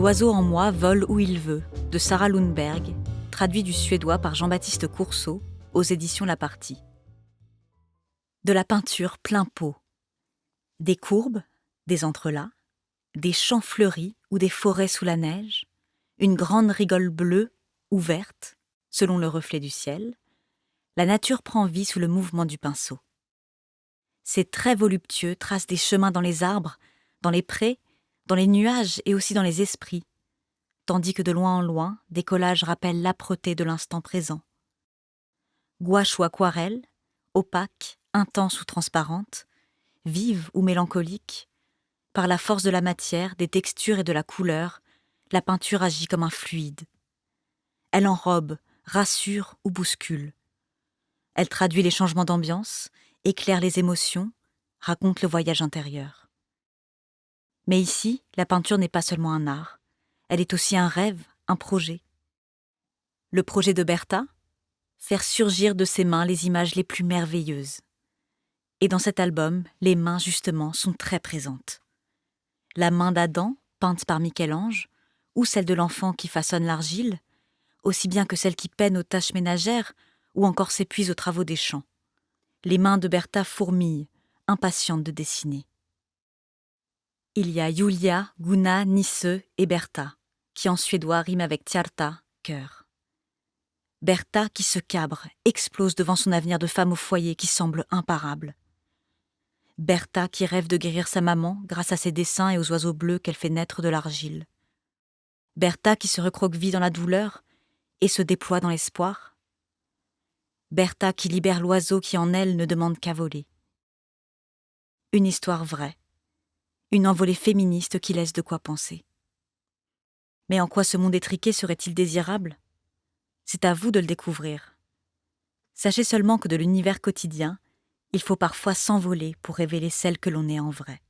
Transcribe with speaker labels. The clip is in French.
Speaker 1: L'oiseau en moi vole où il veut, de Sarah Lundberg, traduit du suédois par Jean-Baptiste Courceau, aux éditions La Partie. De la peinture plein pot. Des courbes, des entrelacs, des champs fleuris ou des forêts sous la neige, une grande rigole bleue ou verte, selon le reflet du ciel, la nature prend vie sous le mouvement du pinceau. Ces traits voluptueux tracent des chemins dans les arbres, dans les prés, dans les nuages et aussi dans les esprits, tandis que de loin en loin, des collages rappellent l'âpreté de l'instant présent. Gouache ou aquarelle, opaque, intense ou transparente, vive ou mélancolique, par la force de la matière, des textures et de la couleur, la peinture agit comme un fluide. Elle enrobe, rassure ou bouscule. Elle traduit les changements d'ambiance, éclaire les émotions, raconte le voyage intérieur. Mais ici, la peinture n'est pas seulement un art, elle est aussi un rêve, un projet. Le projet de Bertha, faire surgir de ses mains les images les plus merveilleuses. Et dans cet album, les mains, justement, sont très présentes. La main d'Adam, peinte par Michel-Ange, ou celle de l'enfant qui façonne l'argile, aussi bien que celle qui peine aux tâches ménagères ou encore s'épuise aux travaux des champs. Les mains de Bertha fourmillent, impatientes de dessiner. Il y a Julia, Gunna, Nisse et Bertha, qui en suédois rime avec Tjarta, cœur. Bertha qui se cabre, explose devant son avenir de femme au foyer qui semble imparable. Bertha qui rêve de guérir sa maman grâce à ses dessins et aux oiseaux bleus qu'elle fait naître de l'argile. Bertha qui se recroqueville dans la douleur et se déploie dans l'espoir. Bertha qui libère l'oiseau qui en elle ne demande qu'à voler. Une histoire vraie, une envolée féministe qui laisse de quoi penser. Mais en quoi ce monde étriqué serait-il désirable ? C'est à vous de le découvrir. Sachez seulement que de l'univers quotidien, il faut parfois s'envoler pour révéler celle que l'on est en vrai.